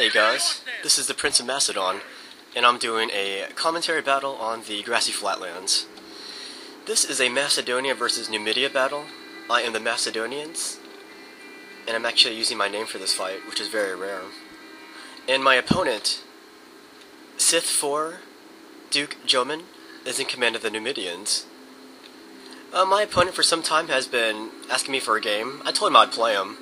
Hey guys, this is the Prince of Macedon, and I'm doing a commentary battle on the grassy flatlands. This is a Macedonia versus Numidia battle. I am the Macedonians, and I'm actually using my name for this fight, which is very rare. And my opponent, Sith 4, Duke Jomen, is in command of the Numidians. My opponent for some time has been asking me for a game. I told him I'd play him,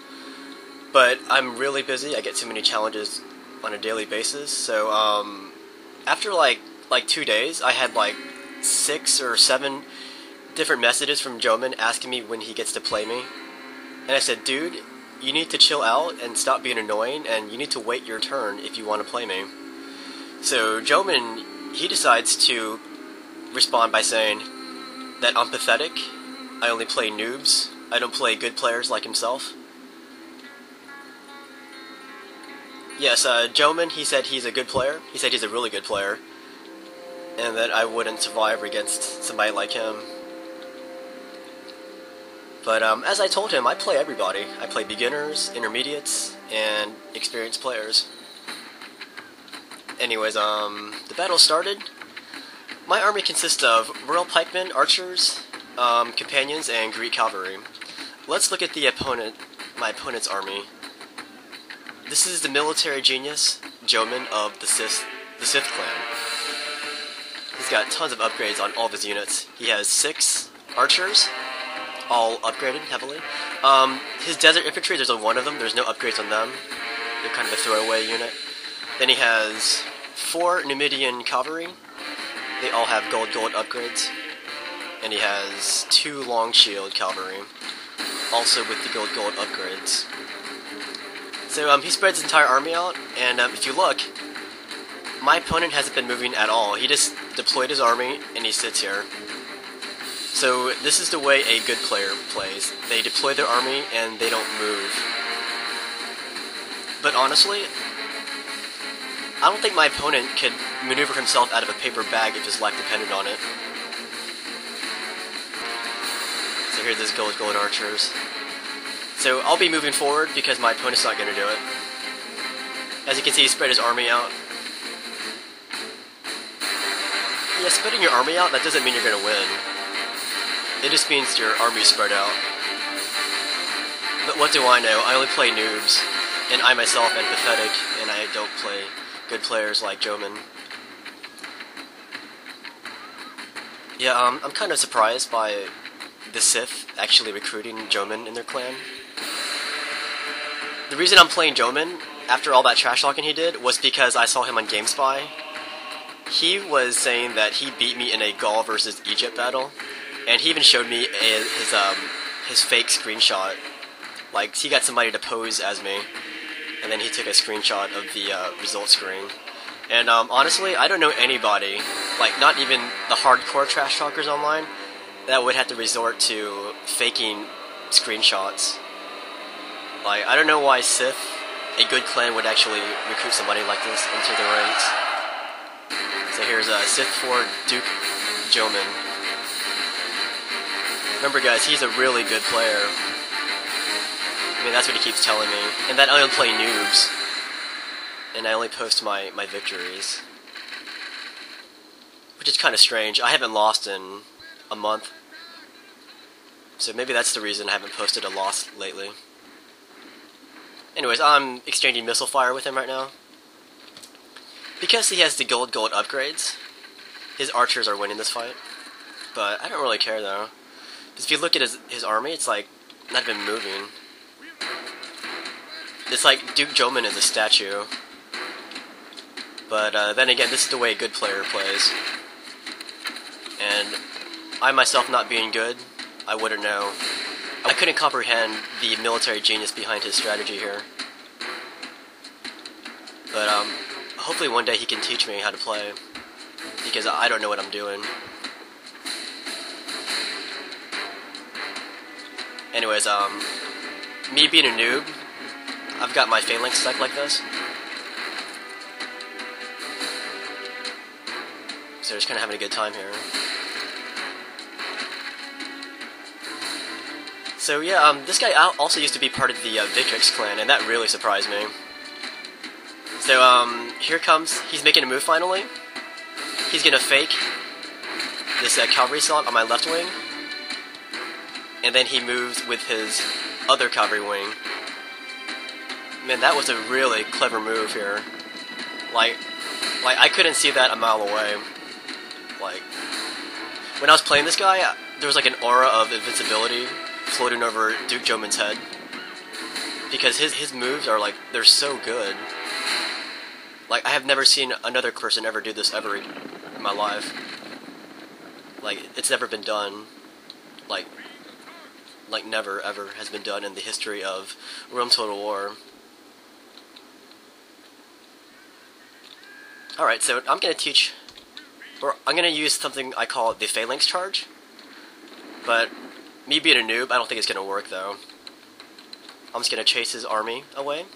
but I'm really busy. I get too many challenges on a daily basis, so after like 2 days, I had like 6 or 7 different messages from Jomen asking me when he gets to play me. And I said, dude, you need to chill out and stop being annoying, and you need to wait your turn if you want to play me. So Jomen, he decides to respond by saying that I'm pathetic, I only play noobs, I don't play good players like himself. Yes, Jomen, he said he's a good player. He said he's a really good player, and that I wouldn't survive against somebody like him. But as I told him, I play everybody. I play beginners, intermediates, and experienced players. Anyways, the battle started. My army consists of royal pikemen, archers, companions, and Greek cavalry. Let's look at my opponent's army. This is the military genius, Jomen of the Sith clan. He's got tons of upgrades on all of his units. He has 6 archers, all upgraded heavily. His desert infantry, there's only 1 of them. There's no upgrades on them. They're kind of a throwaway unit. Then he has 4 Numidian cavalry. They all have gold upgrades. And he has 2 long shield cavalry, also with the gold upgrades. So he spreads his entire army out, and if you look, my opponent hasn't been moving at all. He just deployed his army, and he sits here. So this is the way a good player plays. They deploy their army, and they don't move. But honestly, I don't think my opponent could maneuver himself out of a paper bag if his life depended on it. So here's this gold archers. So I'll be moving forward because my opponent's not going to do it. As you can see, he spread his army out. Yeah, spreading your army out, that doesn't mean you're going to win. It just means your army's spread out. But what do I know? I only play noobs, and I myself am pathetic, and I don't play good players like Jomen. Yeah, I'm kind of surprised by the Sith actually recruiting Jomen in their clan. The reason I'm playing Jomen, after all that trash talking he did, was because I saw him on Gamespy. He was saying that he beat me in a Gaul versus Egypt battle, and he even showed me his fake screenshot. Like, he got somebody to pose as me, and then he took a screenshot of the result screen. And honestly, I don't know anybody, like not even the hardcore trash talkers online, that would have to resort to faking screenshots. Like, I don't know why Sith, a good clan, would actually recruit somebody like this into their ranks. So here's Sith 4 Duke Jomen. Remember guys, he's a really good player. I mean, that's what he keeps telling me. And that I only play noobs. And I only post my victories. Which is kind of strange. I haven't lost in a month. So maybe that's the reason I haven't posted a loss lately. Anyways, I'm exchanging missile fire with him right now. Because he has the gold upgrades, his archers are winning this fight. But I don't really care though. Because if you look at his army, it's like not even moving. It's like Duke Jomen is a statue. But then again, this is the way a good player plays. And I myself not being good, I wouldn't know. I couldn't comprehend the military genius behind his strategy here. But hopefully one day he can teach me how to play, because I don't know what I'm doing. Anyways, me being a noob, I've got my phalanx stuck like this. So just kind of having a good time here. So yeah, this guy also used to be part of the Victrix clan, and that really surprised me. So, here comes, he's making a move finally. He's gonna fake this cavalry assault on my left wing. And then he moves with his other cavalry wing. Man, that was a really clever move here. Like I couldn't see that a mile away. Like, when I was playing this guy, there was like an aura of invincibility floating over Duke Jomen's head. Because his moves are like, they're so good. Like, I have never seen another person ever do this ever in my life. Like, it's never been done. Like never ever has been done in the history of Rome Total War. Alright, so I'm gonna use something I call the phalanx charge. But, me being a noob, I don't think it's gonna work though. I'm just gonna chase his army away.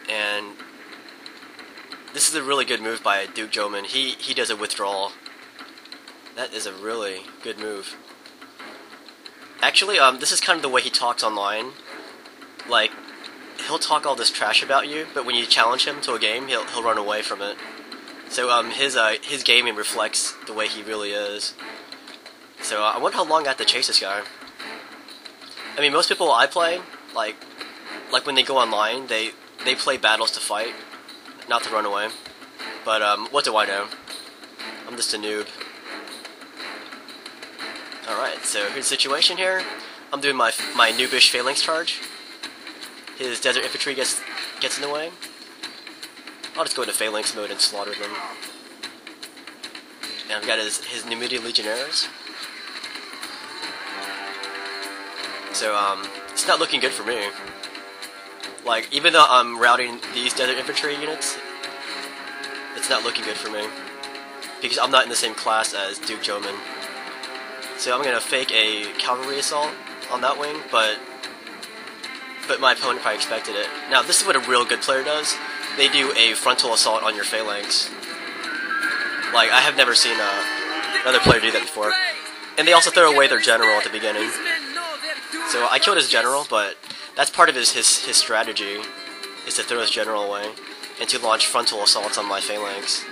And this is a really good move by Duke Jomen. He does a withdrawal. That is a really good move. Actually, this is kind of the way he talks online. Like, he'll talk all this trash about you, but when you challenge him to a game, he'll run away from it. So his gaming reflects the way he really is. So I wonder how long I have to chase this guy. I mean, most people I play, like when they go online, they play battles to fight, not to run away. But what do I know? I'm just a noob. Alright, so here's the situation here. I'm doing my noobish phalanx charge. His desert infantry gets in the way. I'll just go into phalanx mode and slaughter them. And I've got his Numidian legionnaires. So, it's not looking good for me. Like, even though I'm routing these desert infantry units, it's not looking good for me. Because I'm not in the same class as Duke Jomen. So I'm gonna fake a cavalry assault on that wing, but my opponent probably expected it. Now, this is what a real good player does. They do a frontal assault on your phalanx. Like, I have never seen another player do that before. And they also throw away their general at the beginning. So I killed his general, but that's part of his strategy, is to throw his general away and to launch frontal assaults on my phalanx.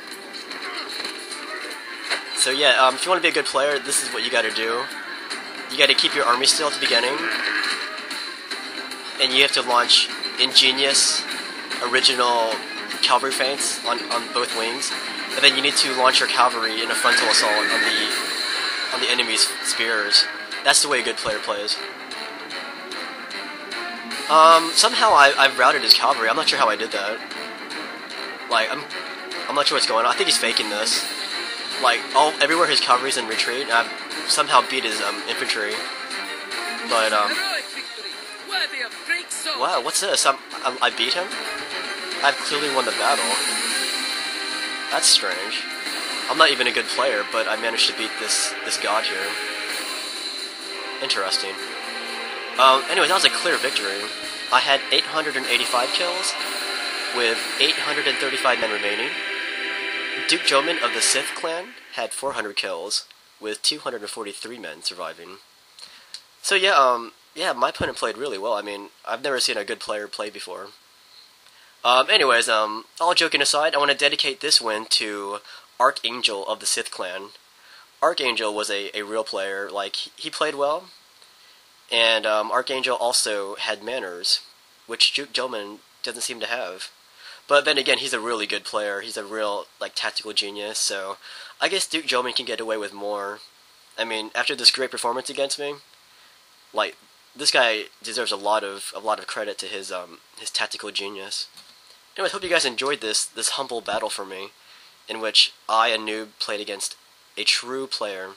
So yeah, if you want to be a good player, this is what you gotta do. You gotta keep your army still at the beginning, and you have to launch ingenious, original cavalry feints on both wings, and then you need to launch your cavalry in a frontal assault on the enemy's spears. That's the way a good player plays. Somehow I've routed his cavalry. I'm not sure how I did that. Like, I'm not sure what's going on. I think he's faking this. Like, everywhere his cavalry's in retreat, and I've somehow beat his infantry. But wow, what's this? I beat him? I've clearly won the battle. That's strange. I'm not even a good player, but I managed to beat this god here. Interesting. Anyways, that was a clear victory. I had 885 kills, with 835 men remaining. Duke Jomen of the Sith clan had 400 kills, with 243 men surviving. So yeah, my opponent played really well. I mean, I've never seen a good player play before. Anyways, all joking aside, I want to dedicate this win to Archangel of the Sith clan. Archangel was a real player. Like, he played well, and Archangel also had manners, which Duke Jomen doesn't seem to have. But then again, he's a really good player. He's a real, like, tactical genius, so I guess Duke Jomen can get away with more. I mean, after this great performance against me, like, this guy deserves a lot of credit to his tactical genius. Anyway, I hope you guys enjoyed this humble battle for me, in which I, a noob, played against a true player.